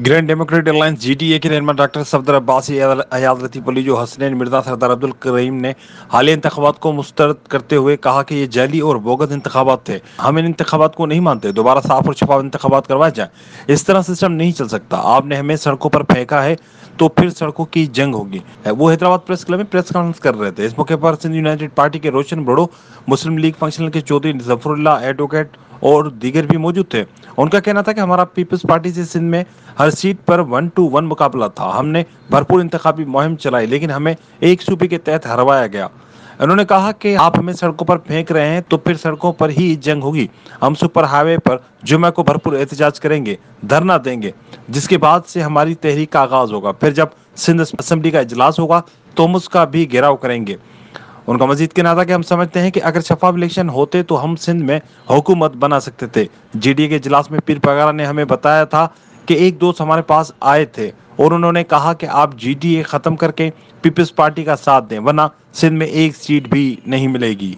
Grand democratic alliance GTA के रहनुमा doctor Safdar Abbasi, Ayad Latif Ali, जो हसनैन मिर्जा, सरदार अब्दुल करीम ने हालिया इंतखाबात को मुस्तरद करते हुए कहा कि ये जाली और बोगस इंतखाबात थे। हम इन इंतखाबात को नहीं मानते। दोबारा साफ और शफाफ इंतखाबात करवाए जाए। इस तरह सिस्टम नहीं चल सकता। आपने हमें सड़कों पर फेंका है तो फिर सड़कों की जंग होगी। वो हैदराबाद प्रेस क्लब में प्रेस कॉन्फ्रेंस कर रहे थे। इस मौके पर सिंध यूनाइटेड पार्टी के रोशन बड़ो, मुस्लिम लीग फंक्शनल के चौधरी जफरुल्लाह, एडवोकेट और दीगर भी मौजूद थे। उनका कहना था कि हमारा पीपल्स पार्टी से सिंध में हर सीट पर 1-1 मुकाबला था। हमने भरपूर इंतखाबी मुहिम चलाई, लेकिन हमें एक सूबे के तहत हरवाया गया। उन्होंने कहा कि आप हमें सड़कों पर फेंक रहे हैं तो फिर सड़कों पर ही जंग होगी। हम सुपर हाईवे पर जुम्मे को भरपूर एहतजाज करेंगे, धरना देंगे, जिसके बाद से हमारी तहरीक का आगाज होगा। फिर जब सिंध असेंबली का इजलास होगा तो हम उसका भी घेराव करेंगे। उनका मजीद कहना था कि हम समझते हैं कि अगर शफाफ इलेक्शन होते तो हम सिंध में हुकूमत बना सकते थे। जीडीए के इजलास में पीर पगारा ने हमें बताया था कि एक दोस्त हमारे पास आए थे और उन्होंने कहा कि आप जीडीए खत्म करके पीपल्स पार्टी का साथ दें, वरना सिंध में एक सीट भी नहीं मिलेगी।